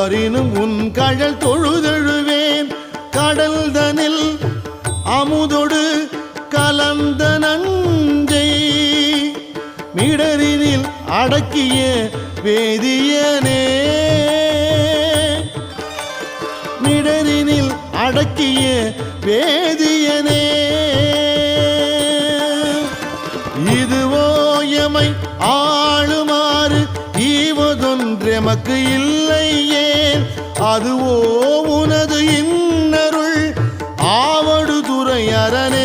தொடரினும் உன் கழல் தொழுதெழுவேன் கடல்தனில் அமுதொடு கலந்த நஞ்சை மிடரினில் அடக்கிய வேதியனே மிடரினில் அடக்கிய வேதியனே இதுவோ எமை ஆளுமாறு ஈவதொன்றெமக்கு இல்லையே அதுவோ உனது இன்னருள் ஆவடு துறை அரணே